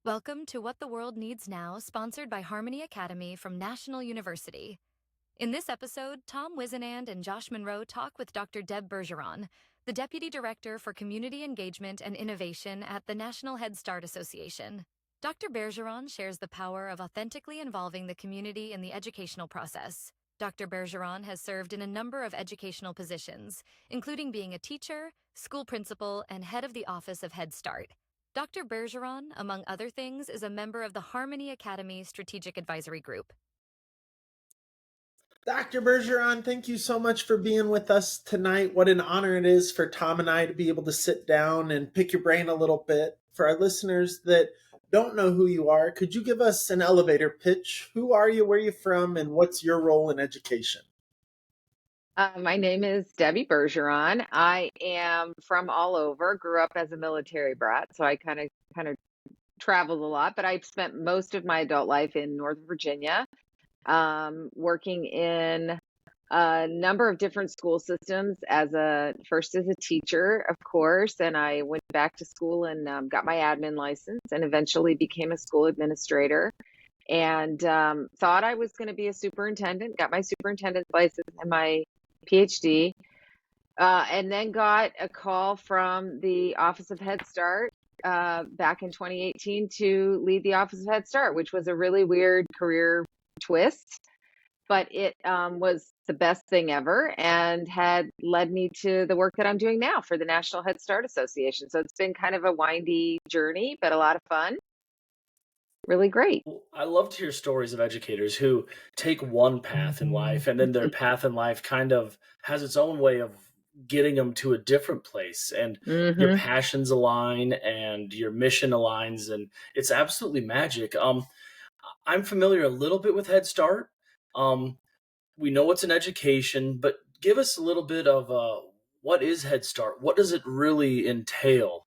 Welcome to What the World Needs Now, sponsored by Harmony Academy from National University. In this episode, Tom Whisinnand and Josh Monroe talk with Dr. Deb Bergeron, the Deputy Director for Community Engagement and Innovation at the National Head Start Association. Dr. Bergeron shares the power of authentically involving the community in the educational process. Dr. Bergeron has served in a number of educational positions, including being a teacher, school principal, and head of the Office of Head Start. Dr. Bergeron, among other things, is a member of the Harmony Academy Strategic Advisory Group. Dr. Bergeron, thank you so much for being with us tonight. What an honor it is for Tom and I to be able to sit down and pick your brain a little bit. For our listeners that don't know who you are, could you give us an elevator pitch? Who are you, where are you from, and what's your role in education? My name is Debbie Bergeron. I am from all over. Grew up as a military brat, so I kind of traveled a lot. But I've spent most of my adult life in Northern Virginia, working in a number of different school systems. First as a teacher, of course, and I went back to school and got my admin license, and eventually became a school administrator. And thought I was going to be a superintendent. Got my superintendent's license and my PhD, and then got a call from the Office of Head Start back in 2018 to lead the Office of Head Start, which was a really weird career twist, but it was the best thing ever and had led me to the work that I'm doing now for the National Head Start Association. So it's been kind of a windy journey, but a lot of fun. Really great. I love to hear stories of educators who take one path in life and then their path in life kind of has its own way of getting them to a different place, and your Mm-hmm. passions align and your mission aligns, and it's absolutely magic. I'm familiar a little bit with Head Start. Um, we know it's an education, but give us a little bit of what is Head Start? What does it really entail?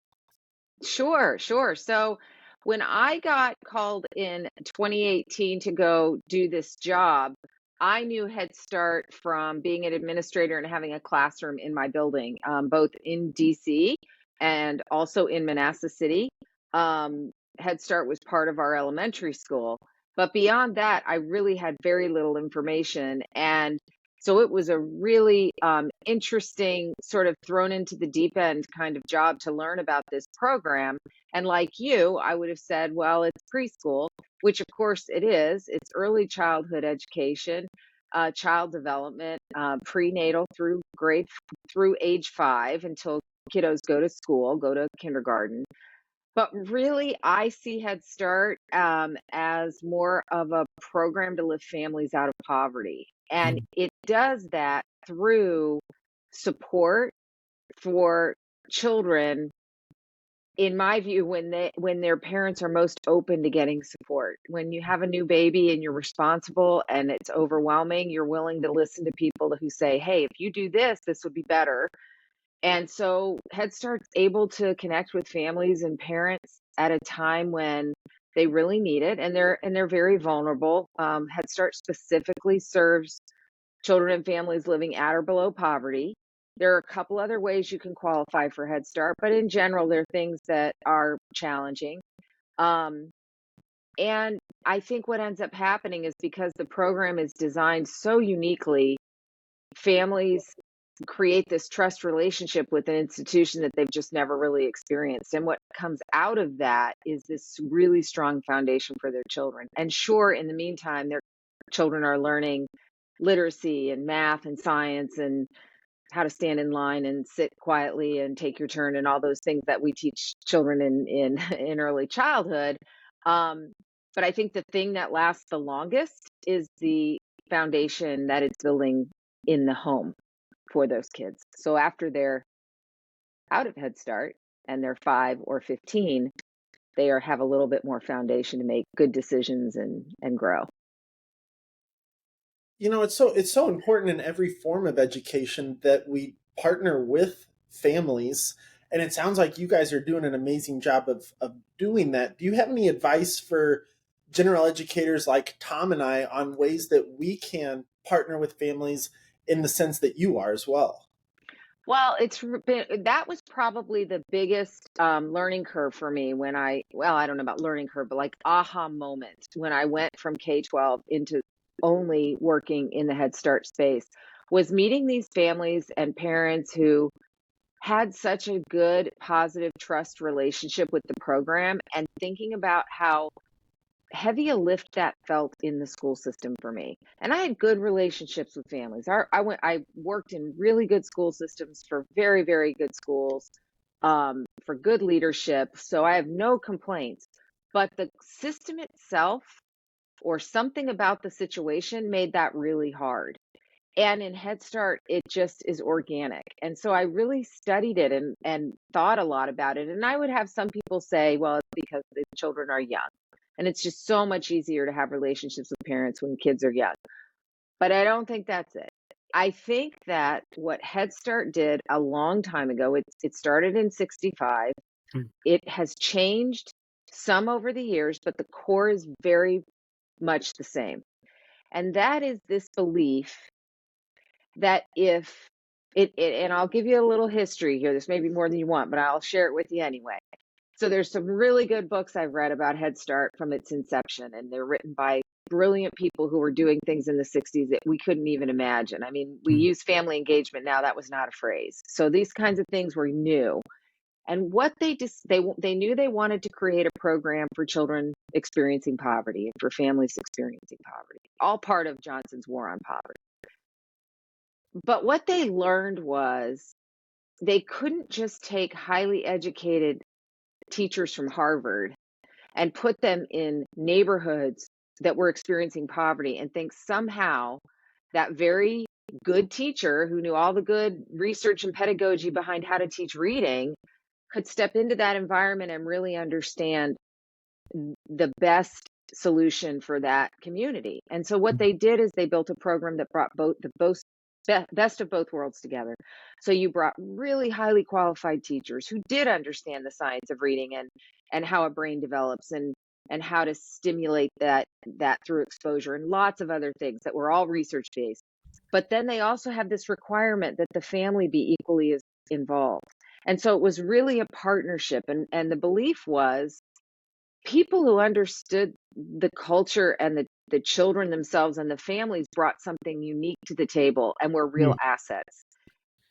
Sure, sure. So when I got called in 2018 to go do this job, I knew Head Start from being an administrator and having a classroom in my building, both in DC and also in Manassas City. Head Start was part of our elementary school. But beyond that, I really had very little information. And so it was a really interesting, sort of thrown into the deep end kind of job to learn about this program. And like you, I would have said, well, it's preschool, which of course it is. It's early childhood education, child development, prenatal through age 5 until kiddos go to school, go to kindergarten. But really, I see Head Start as more of a program to lift families out of poverty. And it does that through support for children, in my view, when their parents are most open to getting support. When you have a new baby and you're responsible and it's overwhelming, you're willing to listen to people who say, hey, if you do this, this would be better. And so Head Start's able to connect with families and parents at a time when they really need it, and they're very vulnerable. Head Start specifically serves children and families living at or below poverty. There are a couple other ways you can qualify for Head Start, but in general, there are things that are challenging. Um, and I think what ends up happening is because the program is designed so uniquely, families create this trust relationship with an institution that they've just never really experienced. And what comes out of that is this really strong foundation for their children. And sure, in the meantime, their children are learning literacy and math and science and how to stand in line and sit quietly and take your turn and all those things that we teach children in in early childhood. Um, but I think the thing that lasts the longest is the foundation that it's building in the home for those kids. So after they're out of Head Start and they're 5 or 15, have a little bit more foundation to make good decisions and grow. It's so important in every form of education that we partner with families. And it sounds like you guys are doing an amazing job of doing that. Do you have any advice for general educators like Tom and I on ways that we can partner with families in the sense that you are as well? Well, that was probably the biggest learning curve for me when I don't know about learning curve, but like aha moment when I went from K-12 into only working in the Head Start space was meeting these families and parents who had such a good, positive trust relationship with the program and thinking about how heavy a lift that felt in the school system for me. And I had good relationships with families. I worked in really good school systems for very, very good schools, for good leadership. So I have no complaints. But the system itself or something about the situation made that really hard. And in Head Start, it just is organic. And so I really studied it and thought a lot about it. And I would have some people say, well, it's because the children are young. And it's just so much easier to have relationships with parents when kids are young. But I don't think that's it. I think that what Head Start did a long time ago, it started in 65. Mm. It has changed some over the years, but the core is very much the same. And that is this belief that if and I'll give you a little history here. This may be more than you want, but I'll share it with you anyway. So there's some really good books I've read about Head Start from its inception, and they're written by brilliant people who were doing things in the 60s that we couldn't even imagine. I mean, we Mm. use family engagement now. That was not a phrase. So these kinds of things were new. And what they knew they wanted to create a program for children experiencing poverty and for families experiencing poverty, all part of Johnson's war on poverty. But what they learned was they couldn't just take highly educated teachers from Harvard and put them in neighborhoods that were experiencing poverty and think somehow that very good teacher who knew all the good research and pedagogy behind how to teach reading could step into that environment and really understand the best solution for that community. And so what they did is they built a program that brought best of both worlds together. So you brought really highly qualified teachers who did understand the science of reading and how a brain develops and how to stimulate that through exposure and lots of other things that were all research based. But then they also have this requirement that the family be equally as involved. And so it was really a partnership, and the belief was people who understood the culture and the children themselves and the families brought something unique to the table and were real Mm. assets.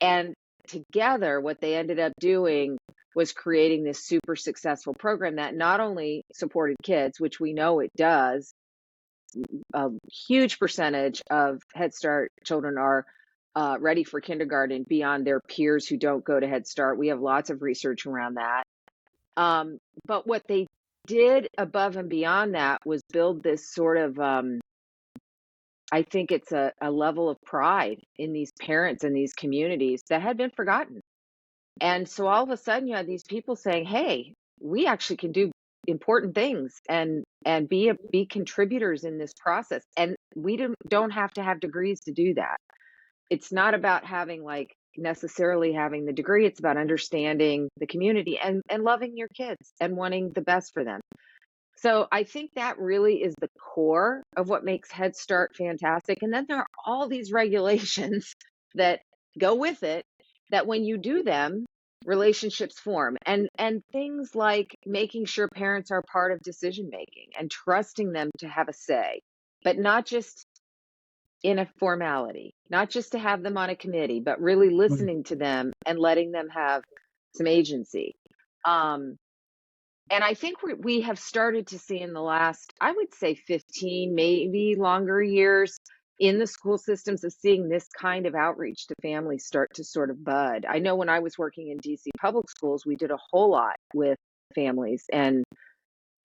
And together, what they ended up doing was creating this super successful program that not only supported kids, which we know it does, a huge percentage of Head Start children are ready for kindergarten beyond their peers who don't go to Head Start. We have lots of research around that. But what they did above and beyond that was build this sort of, I think it's a level of pride in these parents and these communities that had been forgotten. And so all of a sudden you had these people saying, hey, we actually can do important things and be contributors in this process. And we don't have to have degrees to do that. It's not about having like necessarily having the degree. It's about understanding the community and loving your kids and wanting the best for them. So I think that really is the core of what makes Head Start fantastic. And then there are all these regulations that go with it that when you do them, relationships form and things like making sure parents are part of decision making and trusting them to have a say, but not just in a formality, not just to have them on a committee, but really Mm. listening to them and letting them have some agency. Um, and I think we have started to see in the last, I would say 15, maybe longer years in the school systems of seeing this kind of outreach to families start to sort of bud. I know when I was working in DC public schools, we did a whole lot with families, and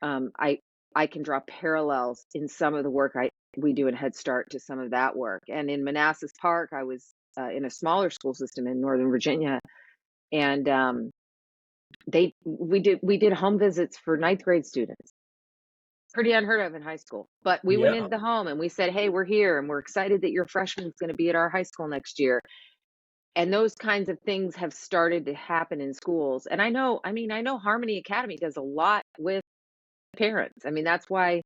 I can draw parallels in some of the work we do in Head Start to some of that work. And in Manassas Park, I was in a smaller school system in Northern Virginia, and we did home visits for ninth grade students. Pretty unheard of in high school. But we went Yeah. into the home and we said, hey, we're here and we're excited that your freshman is going to be at our high school next year. And those kinds of things have started to happen in schools. And I know Harmony Academy does a lot with parents. I mean, that's why,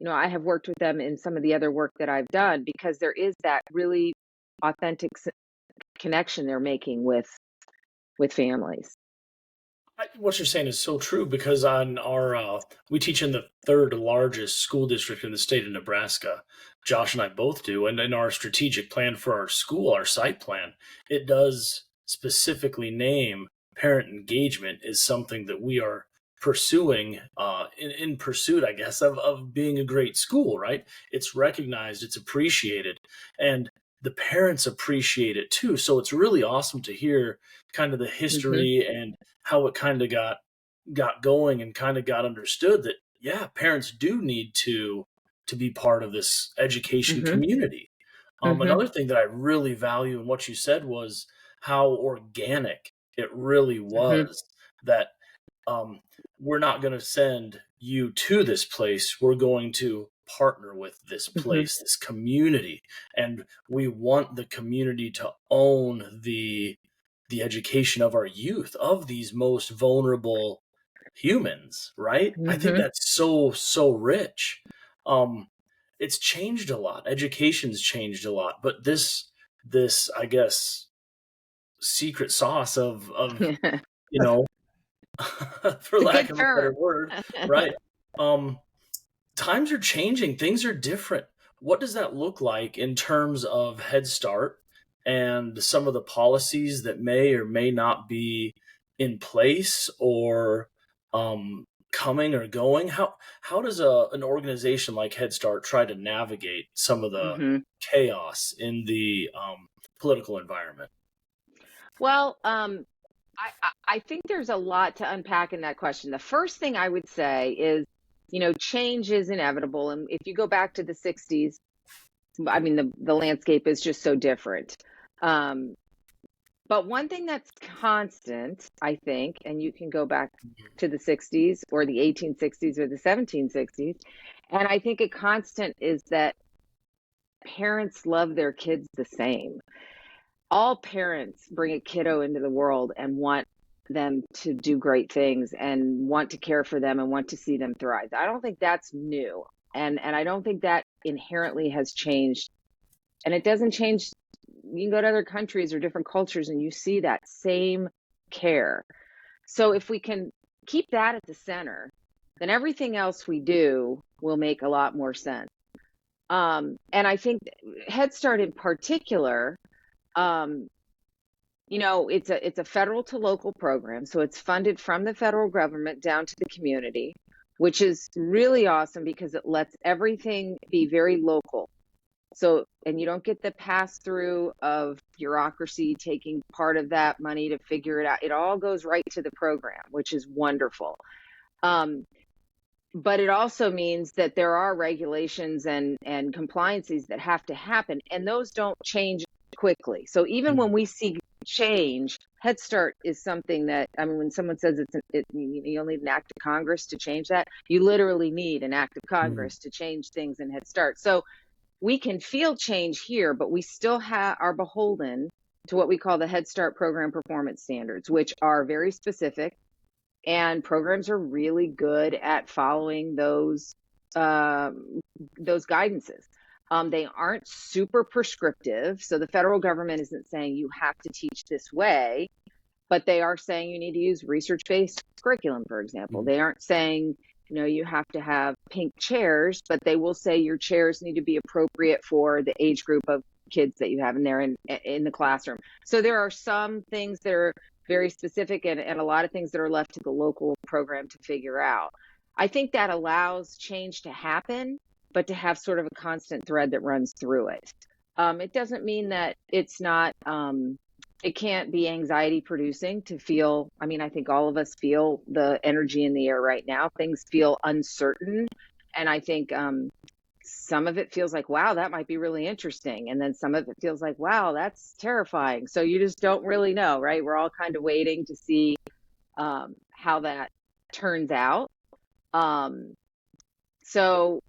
I have worked with them in some of the other work that I've done, because there is that really authentic connection they're making with with families. What you're saying is so true because on we teach in the third largest school district in the state of Nebraska. Josh and I both do. And in our strategic plan for our school, our site plan, it does specifically name parent engagement is something that we are pursuing in pursuit, I guess, of being a great school, right? It's recognized, it's appreciated, and the parents appreciate it too. So it's really awesome to hear kind of the Hmm. history and how it kind of got going and kind of got understood that yeah, parents do need to be part of this education Hmm. community. Hmm. Another thing that I really value in what you said was how organic it really Hmm. was that um, we're not going to send you to this place. We're going to partner with this Hmm. place, this community, and we want the community to own the education of our youth, of these most vulnerable humans, right? I think Hmm. that's so rich. Um, it's changed a lot. Education's changed a lot, but this I guess secret sauce of you know for It's a lack good of a better term. word, right? Um, times are changing, things are different. What does that look like in terms of Head Start and some of the policies that may or may not be in place or coming or going? How does an organization like Head Start try to navigate some of the Hmm. chaos in the political environment? Well, I think there's a lot to unpack in that question. The first thing I would say is, change is inevitable. And if you go back to the 60s, I mean, the landscape is just so different. Um, but one thing that's constant, I think, and you can go back to the 60s or the 1860s or the 1760s, and I think a constant is that parents love their kids the same. All parents bring a kiddo into the world and want them to do great things and want to care for them and want to see them thrive. I don't think that's new. And I don't think that inherently has changed. And it doesn't change. You can go to other countries or different cultures and you see that same care. So if we can keep that at the center, then everything else we do will make a lot more sense. And I think Head Start in particular, um, it's a federal to local program, so it's funded from the federal government down to the community, which is really awesome because it lets everything be very local. So, and you don't get the pass through of bureaucracy taking part of that money to figure it out. It all goes right to the program, which is wonderful. Um, but it also means that there are regulations and compliances that have to happen, and those don't change quickly. So even when we see change, Head Start is something that, I mean, when someone says you only need an act of Congress to change that, you literally need an act of Mhm. Congress to change things in Head Start. So we can feel change here, but we still are beholden to what we call the Head Start program performance standards, which are very specific, and programs are really good at following those guidances. They aren't super prescriptive, so the federal government isn't saying you have to teach this way, but they are saying you need to use research-based curriculum, for example. Mhm. They aren't saying, you have to have pink chairs, but they will say your chairs need to be appropriate for the age group of kids that you have in there in the classroom. So there are some things that are very specific and a lot of things that are left to the local program to figure out. I think that allows change to happen, but to have sort of a constant thread that runs through it. It doesn't mean that it's not it can't be anxiety producing to feel. I mean, I think all of us feel the energy in the air right now. Things feel uncertain. And I think some of it feels like, wow, that might be really interesting. And then some of it feels like, wow, that's terrifying. So you just don't really know, right? We're all kind of waiting to see how that turns out. Um, so,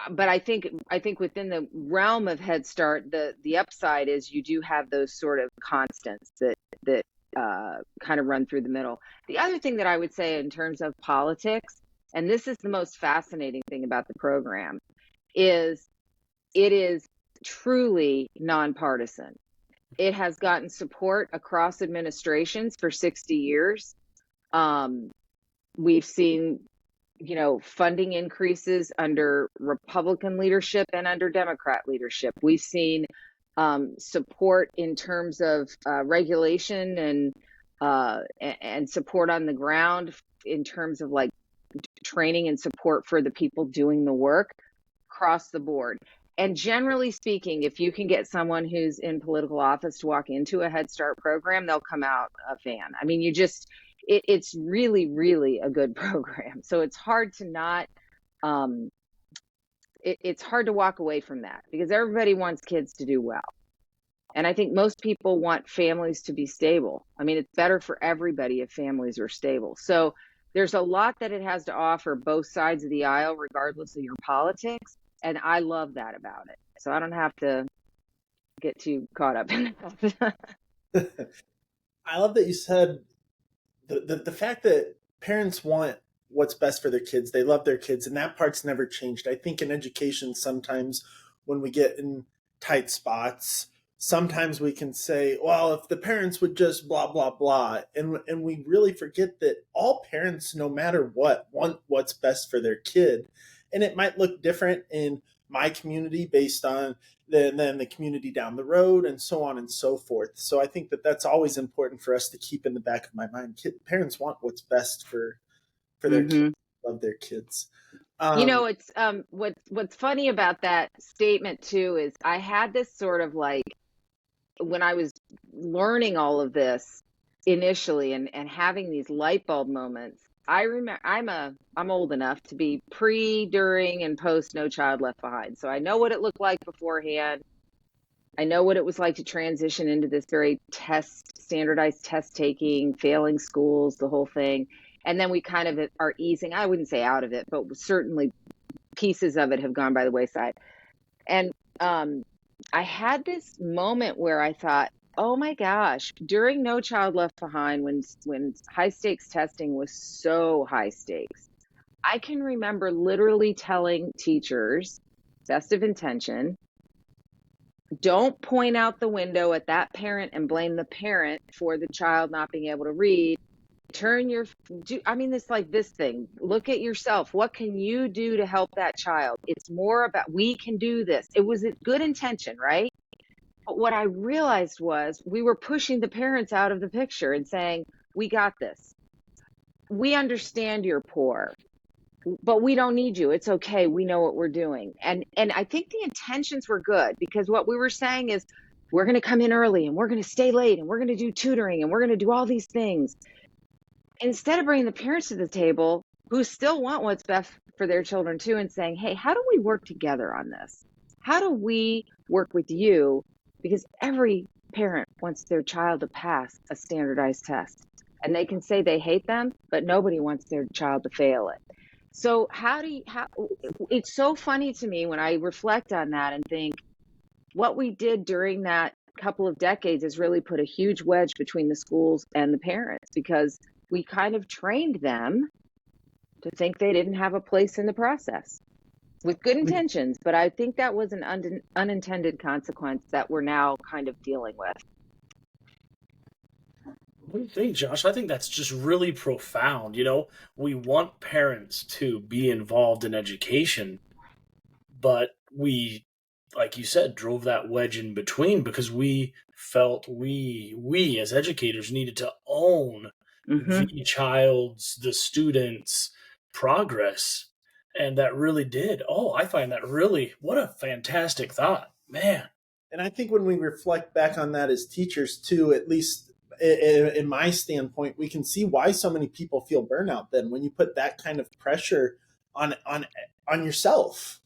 but I think within the realm of Head Start, the upside is you do have those sort of constants that kind of run through the middle. The other thing that I would say in terms of politics, and this is the most fascinating thing about the program, is it is truly nonpartisan. It has gotten support across administrations for 60 years. Um, we've seen, funding increases under Republican leadership and under Democrat leadership. We've seen support in terms of regulation and support on the ground in terms of like training and support for the people doing the work across the board. And generally speaking, if you can get someone who's in political office to walk into a Head Start program, they'll come out a fan. I mean, it's really, really a good program. So it's hard to not, it's hard to walk away from that because everybody wants kids to do well. And I think most people want families to be stable. I mean, it's better for everybody if families are stable. So there's a lot that it has to offer both sides of the aisle, regardless of your politics. And I love that about it. So I don't have to get too caught up in it. I love that you said the fact that parents want what's best for their kids. They love their kids, and that part's never changed. I think in education, sometimes when we get in tight spots, sometimes we can say, well, if the parents would just blah, blah, blah. And we really forget that all parents, no matter what, want what's best for their kid. And it might look different in my community based on then the community down the road and so on and so forth. So I think that that's always important for us to keep in the back of my mind. Parents want what's best for their kids, love their kids. It's what's funny about that statement too is I had this sort of like when I was learning all of this initially and having these light bulb moments. I remember I'm old enough to be pre, during, and post No Child Left Behind. So I know what it looked like beforehand. I know what it was like to transition into this very standardized test taking, failing schools, the whole thing. And then we kind of are easing, I wouldn't say out of it, but certainly pieces of it have gone by the wayside. And I had this moment where I thought, oh my gosh, during No Child Left Behind, when high stakes testing was so high stakes, I can remember literally telling teachers, best of intention, don't point out the window at that parent and blame the parent for the child not being able to read. This thing, look at yourself. What can you do to help that child? It's more about, we can do this. It was a good intention, right? But what I realized was we were pushing the parents out of the picture and saying, we got this. We understand you're poor, but we don't need you. It's okay. We know what we're doing. And I think the intentions were good because what we were saying is we're going to come in early and we're going to stay late and we're going to do tutoring and we're going to do all these things. Instead of bringing the parents to the table who still want what's best for their children too and saying, hey, how do we work together on this? How do we work with you? Because every parent wants their child to pass a standardized test. And they can say they hate them, but nobody wants their child to fail it. So it's so funny to me when I reflect on that and think what we did during that couple of decades is really put a huge wedge between the schools and the parents because we kind of trained them to think they didn't have a place in the process with good intentions. But I think that was an unintended consequence that we're now kind of dealing with. What do you think, Josh? I think that's just really profound. We want parents to be involved in education, but we, like you said, drove that wedge in between because we felt we as educators needed to own the child's, the student's progress. And that really did. Oh, I find that really, what a fantastic thought, man. And I think when we reflect back on that as teachers too, at least in my standpoint, we can see why so many people feel burnout then when you put that kind of pressure on yourself,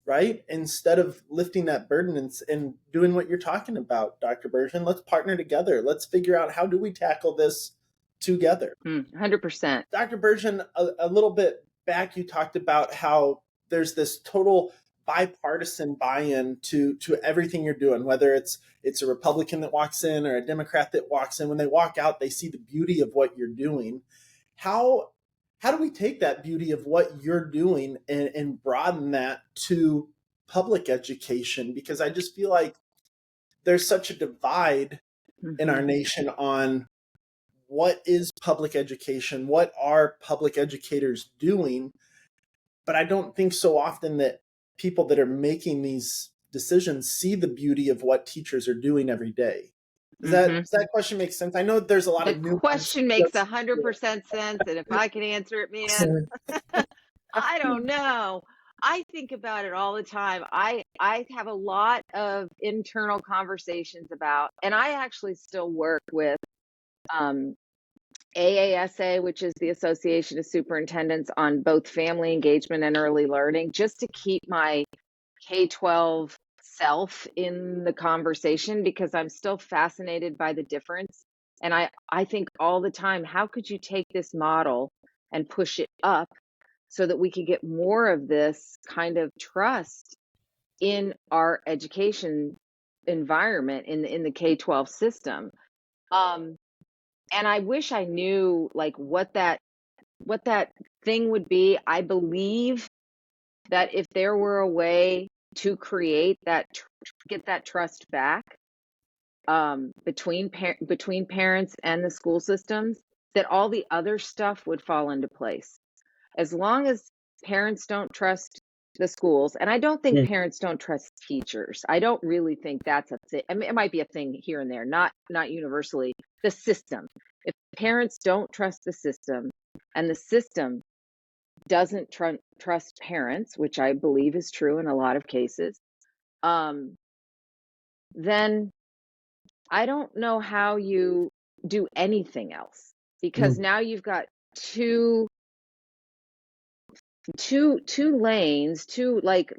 right? Instead of lifting that burden and doing what you're talking about, Dr. Bergeron, let's partner together. Let's figure out how do we tackle this together. 100%. Dr. Bergeron, a little bit back, you talked about how there's this total bipartisan buy-in to everything you're doing, whether it's a Republican that walks in or a Democrat that walks in. When they walk out, they see the beauty of what you're doing. How do we take that beauty of what you're doing and broaden that to public education? Because I just feel like there's such a divide in our Mhm. nation on what is public education, what are public educators doing. But I don't think so often that people that are making these decisions see the beauty of what teachers are doing every day. Mhm. Does that question make sense? I know there's a lot The of nuance. question makes 100% sense, and if I can answer it, man, I don't know. I think about it all the time. I have a lot of internal conversations about, and I actually still work with um, AASA, which is the Association of Superintendents, on both family engagement and early learning, just to keep my K-12 self in the conversation, because I'm still fascinated by the difference. And I think all the time, how could you take this model and push it up so that we could get more of this kind of trust in our education environment in the K-12 system? Um, and I wish I knew like what that thing would be. I believe that if there were a way to create that get that trust back between parents and the school systems, that all the other stuff would fall into place. As long as parents don't trust the schools, and I don't think Mm. parents don't trust teachers. I don't really think that's a thing. I mean, it might be a thing here and there, not universally. The system. If parents don't trust the system, and the system doesn't trust parents, which I believe is true in a lot of cases, um, then I don't know how you do anything else, because Mm. now you've got two lanes, two like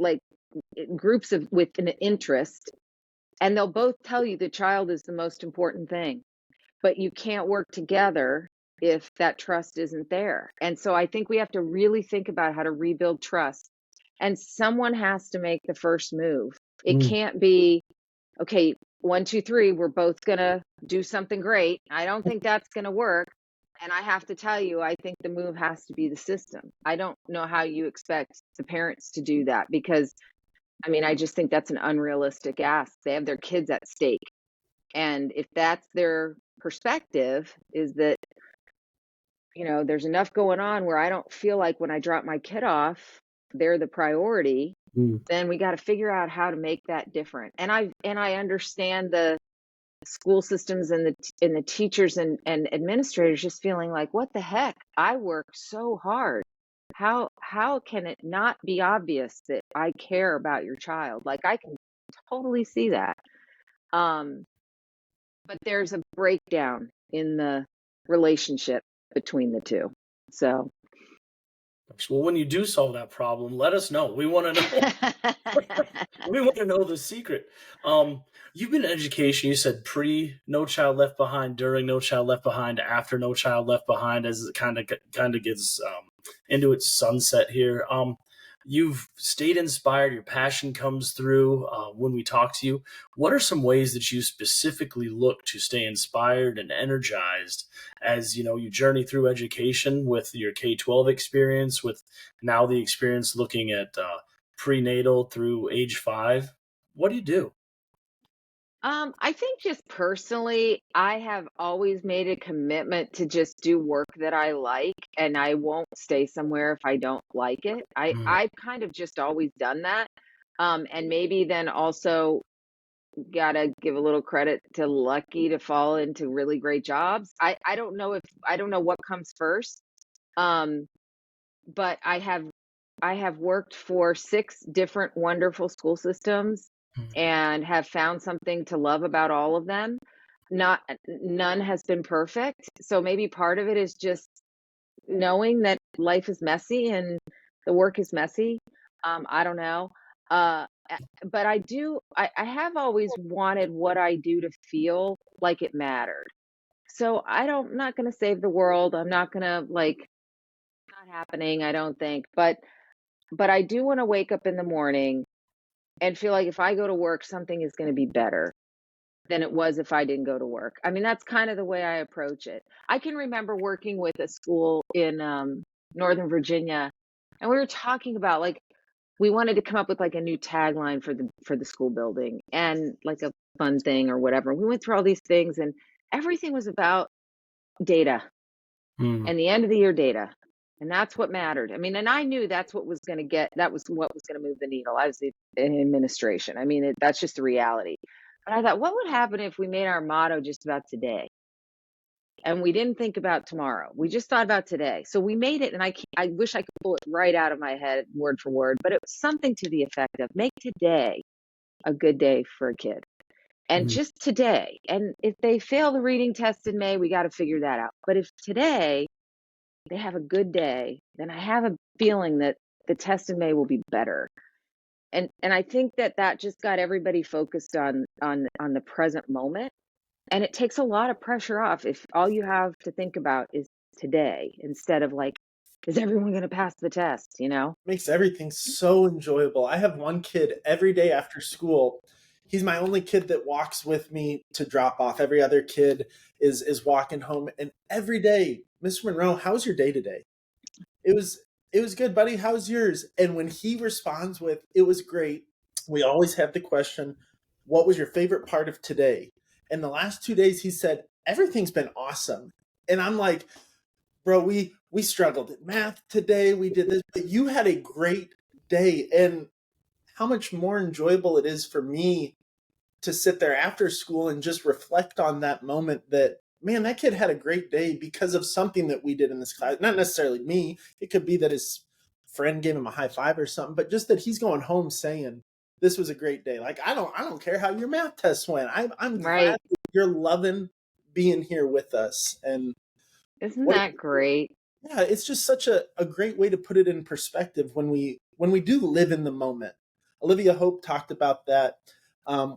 groups of with an interest, and they'll both tell you the child is the most important thing, but you can't work together if that trust isn't there. And so I think we have to really think about how to rebuild trust, and someone has to make the first move. It Mm. can't be, okay, 1, 2, 3, we're both gonna do something great. I don't think that's gonna work. And I have to tell you, I think the move has to be the system. I don't know how you expect the parents to do that, because I mean, I just think that's an unrealistic ask. They have their kids at stake. And if that's their perspective, is that, there's enough going on where I don't feel like when I drop my kid off, they're the priority, Mm. then we got to figure out how to make that different. And I understand the school systems and the teachers and administrators just feeling like, what the heck? I work so hard. How can it not be obvious that I care about your child? Like, I can totally see that. Um, but there's a breakdown in the relationship between the two. So Well, when you do solve that problem, let us know. We want to know. We want to know the secret. Um, you've been in education. You said pre No Child Left Behind, during No Child Left Behind, after No Child Left Behind, as it kind of gets into its sunset here. You've stayed inspired. Your passion comes through when we talk to you. What are some ways that you specifically look to stay inspired and energized as you journey through education with your K-12 experience, with now the experience looking at prenatal through age 5? What do you do? I think just personally, I have always made a commitment to just do work that I like, and I won't stay somewhere if I don't like it. Mm. I've kind of just always done that. And maybe then also gotta give a little credit to lucky to fall into really great jobs. I don't know what comes first. Um, but I have worked for 6 different wonderful school systems Mm. and have found something to love about all of them. Not None has been perfect. So maybe part of it is just knowing that life is messy and the work is messy. I don't know. But I have always wanted what I do to feel like it mattered. So I'm not going to save the world. I'm not going to not happening, I don't think. But I do wanna wake up in the morning and feel like if I go to work, something is gonna be better than it was if I didn't go to work. I mean, that's kind of the way I approach it. I can remember working with a school in, Northern Virginia, and we were talking about, like, we wanted to come up with like a new tagline for the school building and like a fun thing or whatever. We went through all these things and everything was about data Mm. and the end of the year data. And that's what mattered. I mean, and I knew that's what was going to that was what was going to move the needle. I was in administration. I mean, that's just the reality. But I thought, what would happen if we made our motto just about today? And we didn't think about tomorrow. We just thought about today. So we made it, and I wish I could pull it right out of my head, word for word, but it was something to the effect of make today a good day for a kid. And Mhm. just today. And if they fail the reading test in May, we got to figure that out. But if today they have a good day, then I have a feeling that the test in May will be better. And I think that just got everybody focused on the present moment. And it takes a lot of pressure off if all you have to think about is today instead of like, is everyone going to pass the test, you know? Makes everything so enjoyable. I have one kid every day after school. He's my only kid that walks with me to drop off. Every other kid is walking home, and every day, Mr. Monroe, how's your day today? It was it was good, buddy. How's yours? And when he responds with it was great, we always have the question, what was your favorite part of today? And the last 2 days he said, everything's been awesome. And I'm like, bro, we struggled at math today. We did this, but you had a great day. And how much more enjoyable it is for me to sit there after school and just reflect on that moment that, man, that kid had a great day because of something that we did in this class. Not necessarily me. It could be that his friend gave him a high five or something, but just that he's going home saying, this was a great day. Like, I don't care how your math test went. I'm glad Right. that you're loving being here with us. And Isn't what that great? yeah, it's just such a great way to put it in perspective when we do live in the moment. Olivia Hope talked about that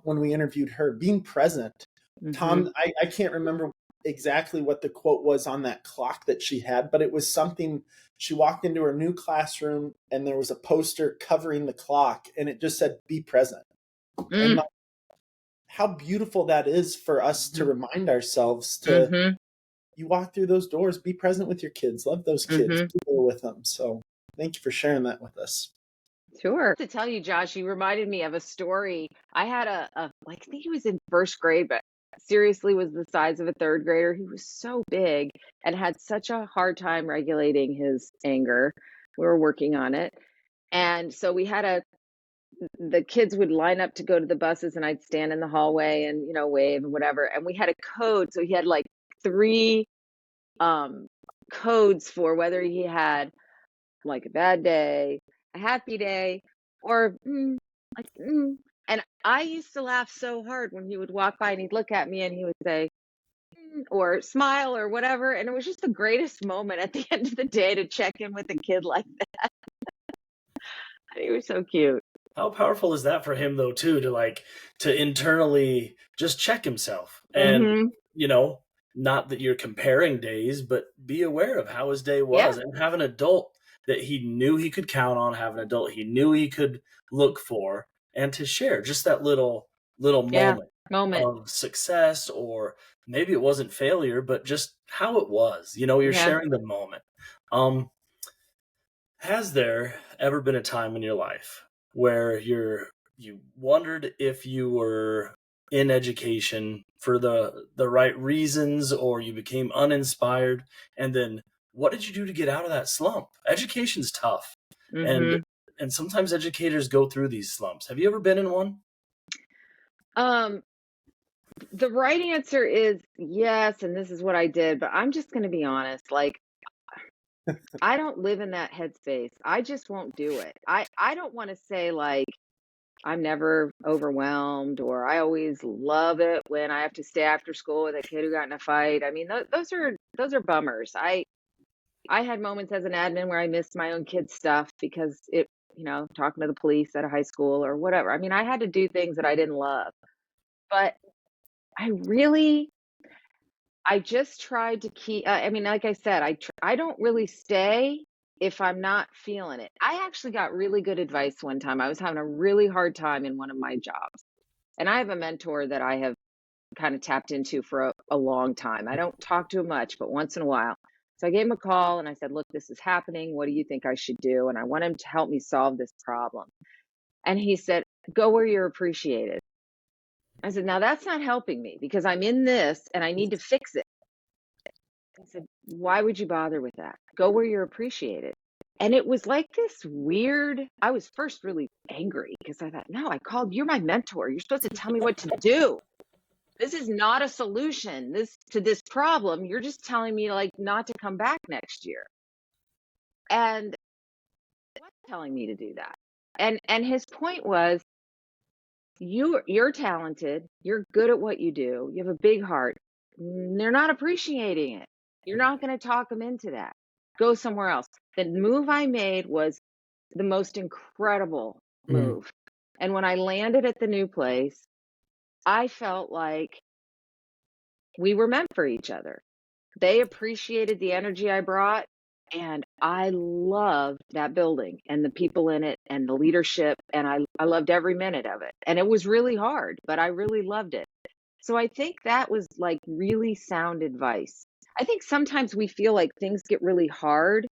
when we interviewed her, being present. Hmm. Tom, I can't remember exactly what the quote was on that clock that she had, but it was something. She walked into her new classroom and there was a poster covering the clock and it just said, be present. And Mm. like, how beautiful that is for us to remind ourselves to, Hmm. you walk through those doors, be present with your kids, love those kids, Hmm. be there with them. So thank you for sharing that with us. Sure. To tell you, Josh, you reminded me of a story. I had like, I think he was in first grade, but seriously was the size of a third grader. He was so big and had such a hard time regulating his anger. We were working on it. And so the kids would line up to go to the buses and I'd stand in the hallway and, wave and whatever. And we had a code. So he had like three um, codes for whether he had like a bad day, a happy day, or like, and I used to laugh so hard when he would walk by and he'd look at me and he would say, or smile or whatever. And it was just the greatest moment at the end of the day to check in with a kid like that. He was so cute. How powerful is that for him though too, to internally just check himself and Hmm. you know not that you're comparing days, but be aware of how his day Yeah. was and have an adult that he knew he could count on, have an adult he knew he could look for, and to share just that little Yeah. moment Moment. of success, or maybe it wasn't failure but just how it was. You're Yeah. sharing the moment. um has there ever been a time in your life where you wondered if you were in education for the right reasons, or you became uninspired, and then what did you do to get out of that slump? Education's tough, and Hmm. sometimes educators go through these slumps. Have you ever been in one? Um, the right answer is yes, and this is what I did, but I'm just going to be honest. Like, I don't live in that headspace. I just won't do it. I don't want to say like I'm never overwhelmed or I always love it when I have to stay after school with a kid who got in a fight. I mean, those are bummers. I had moments as an admin where I missed my own kids' stuff because talking to the police at a high school or whatever. I mean, I had to do things that I didn't love. But I really I just tried to keep I mean, like I said, I don't really stay if I'm not feeling it. I actually got really good advice one time. I was having a really hard time in one of my jobs. And I have a mentor that I have kind of tapped into for a long time. I don't talk to him much, but once in a while. So I gave him a call and I said, look, this is happening. What do you think I should do? And I want him to help me solve this problem. And he said, go where you're appreciated. I said, now that's not helping me because I'm in this and I need to fix it. I said, why would you bother with that? Go where you're appreciated. And it was like this weird, I was first really angry because I thought, no, I called, you're my mentor. You're supposed to tell me what to do. This is not a solution to this problem. You're just telling me like not to come back next year. And what's telling me to do that? And his point was, you're talented, you're good at what you do, you have a big heart. They're not appreciating it. You're not going to talk them into that. Go somewhere else. The move I made was the most incredible move. And when I landed at the new place, I felt like we were meant for each other. They appreciated the energy I brought, and I loved that building and the people in it and the leadership, and I loved every minute of it. And it was really hard, but I really loved it. So I think that was like really sound advice. I think sometimes we feel like things get really hard.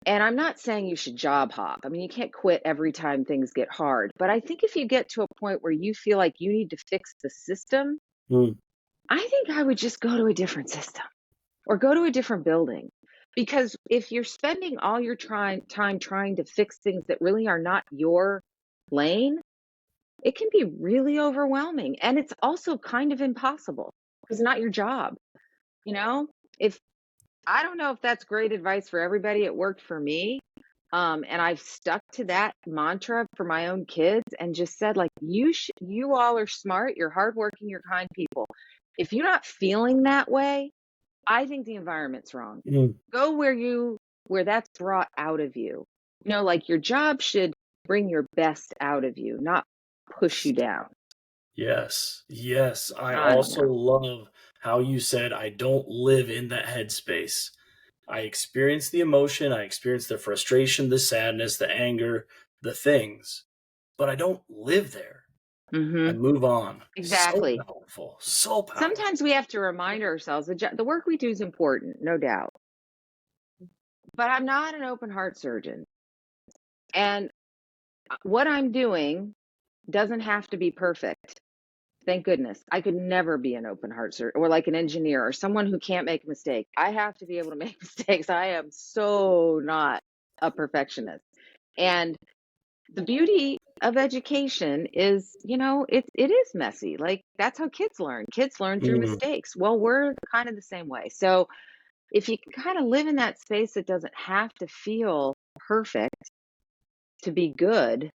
And I'm not saying you should job hop. I mean, you can't quit every time things get hard. But I think if you get to a point where you feel like you need to fix the system, I think I would just go to a different system or go to a different building. Because if you're spending all your time trying to fix things that really are not your lane, it can be really overwhelming. And it's also kind of impossible because it's not your job. You know, if I don't know if that's great advice for everybody, it worked for me. And I've stuck to that mantra for my own kids and just said, like, you all are smart, you're hardworking, you're kind people. If you're not feeling that way, I think the environment's wrong. Go where that's brought out of you. You know, like your job should bring your best out of you, not push you down. Yes. Yes. I I don't also know. love how you said, I don't live in that headspace. I experience the emotion, I experience the frustration, the sadness, the anger, the things, but I don't live there. I move on. Exactly. So powerful. So powerful. Sometimes we have to remind ourselves the work we do is important, no doubt. But I'm not an open heart surgeon. And what I'm doing doesn't have to be perfect. Thank goodness. I could never be an open heart surgeon or like an engineer or someone who can't make a mistake. I have to be able to make mistakes. I am so not a perfectionist. And the beauty of education is, you know, it is messy. Like that's how kids learn. Kids learn through mistakes. Well, we're kind of the same way. So if you can kind of live in that space that doesn't have to feel perfect to be good,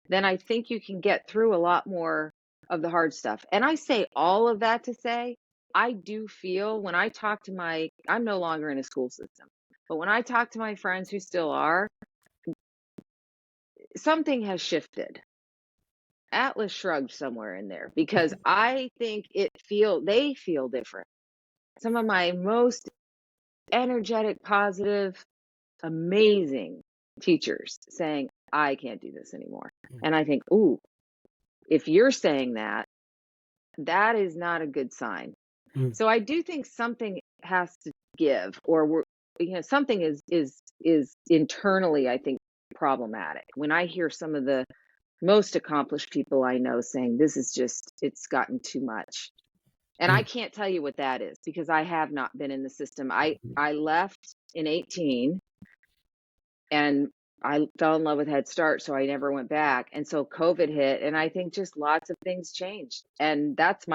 then I think you can get through a lot more of the hard stuff. And I say all of that to say, I do feel when I talk to I'm no longer in a school system, but when I talk to my friends who still are, something has shifted. Atlas shrugged somewhere in there because I think they feel different. Some of my most energetic, positive, amazing teachers saying, I can't do this anymore. And I think, ooh, if you're saying that, that is not a good sign. So I do think something has to give, or something is internally, I think, problematic. When I hear some of the most accomplished people I know saying this is just, it's gotten too much. And I can't tell you what that is because I have not been in the system. I left in 18 and I fell in love with Head Start, so I never went back. And so COVID hit, and I think just lots of things changed. And that's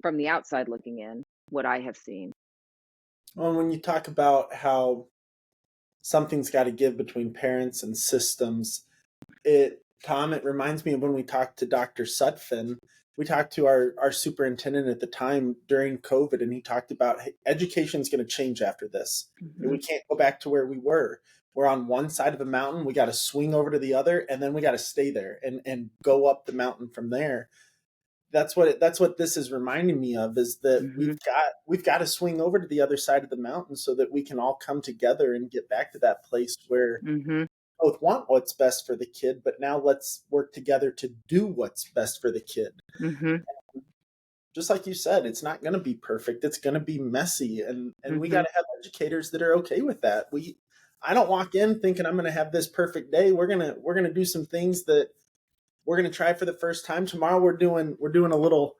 from the outside looking in, what I have seen. Well, when you talk about how something's got to give between parents and systems, Tom, it reminds me of when we talked to Dr. Sutphin. We talked to our superintendent at the time during COVID, and he talked about, hey, education's going to change after this. And we can't go back to where we were. We're on one side of a mountain. We got to swing over to the other, and then we got to stay there and go up the mountain from there. That's what this is reminding me of, is that we've got to swing over to the other side of the mountain so that we can all come together and get back to that place where both want what's best for the kid, but now let's work together to do what's best for the kid. just like you said, it's not going to be perfect. It's going to be messy, and we got to have educators that are okay with that. I don't walk in thinking I'm going to have this perfect day. We're gonna do some things that we're gonna try for the first time. Tomorrow we're doing a little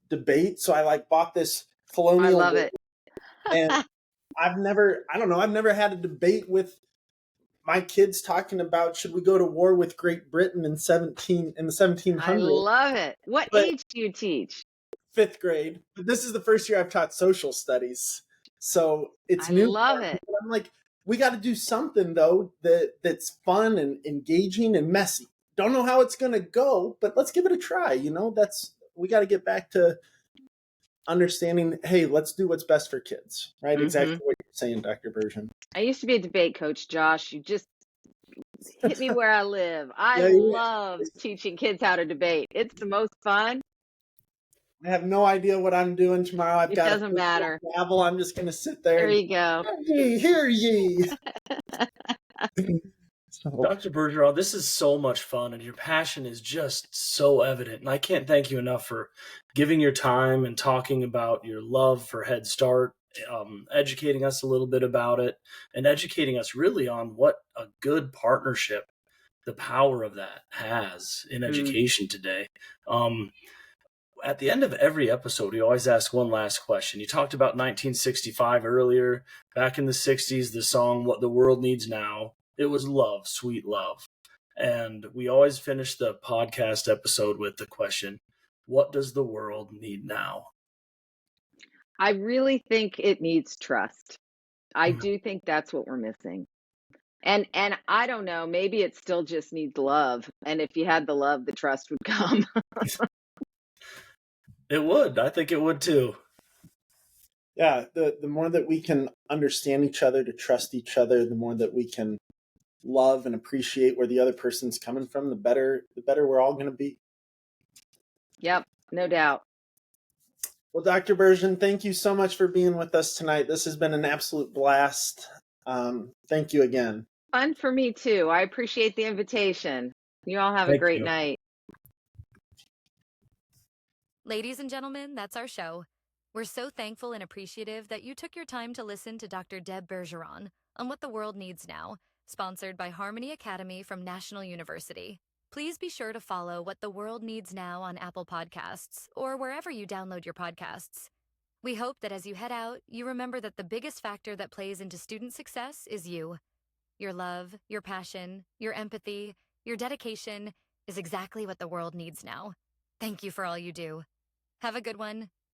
debate. So I bought this I colonial love it. and I've never had a debate with my kids talking about should we go to war with Great Britain in the I 1700s. love it. What But age do you teach? 5th grade. But this is the first year I've taught social studies, so it's I new. love it. But I'm like, we got to do something though that's fun and engaging and messy. Don't know how it's gonna go, but let's give it a try. We got to get back to understanding. Hey, let's do what's best for kids, right? Exactly what you're saying, Dr. Bergeron. I used to be a debate coach, Josh. You just hit me where I live. I Yeah, love teaching kids how to debate. It's the most fun. I have no idea what I'm doing tomorrow. I've It got doesn't matter. gavel. I'm just gonna sit there. There you go. Hear ye. Dr. Bergeron, this is so much fun, and your passion is just so evident. And I can't thank you enough for giving your time and talking about your love for Head Start, educating us a little bit about it, and educating us really on what a good partnership, the power of that has in education today. At the end of every episode, we always ask one last question. You talked about 1965 earlier. Back in the 60s, the song What the World Needs Now, it was love, sweet love. And we always finish the podcast episode with the question, what does the world need now? I really think it needs trust. I do think that's what we're missing. And I don't know, maybe it still just needs love. And if you had the love, the trust would come. It would. I think it would too. Yeah, the more that we can understand each other, to trust each other, the more that we can love and appreciate where the other person's coming from, the better we're all going to be. Yep, no doubt. Well, Dr. Bergeron, thank you so much for being with us tonight. This has been an absolute blast. Thank you again. Fun for me too. I appreciate the invitation. You all have a Thank great you. night. Ladies and gentlemen, that's our show. We're so thankful and appreciative that you took your time to listen to Dr. Deb Bergeron on What the World Needs Now, sponsored by Harmony Academy from National University. Please be sure to follow What the World Needs Now on Apple Podcasts or wherever you download your podcasts. We hope that as you head out, you remember that the biggest factor that plays into student success is you. Your love, your passion, your empathy, your dedication is exactly what the world needs now. Thank you for all you do. Have a good one.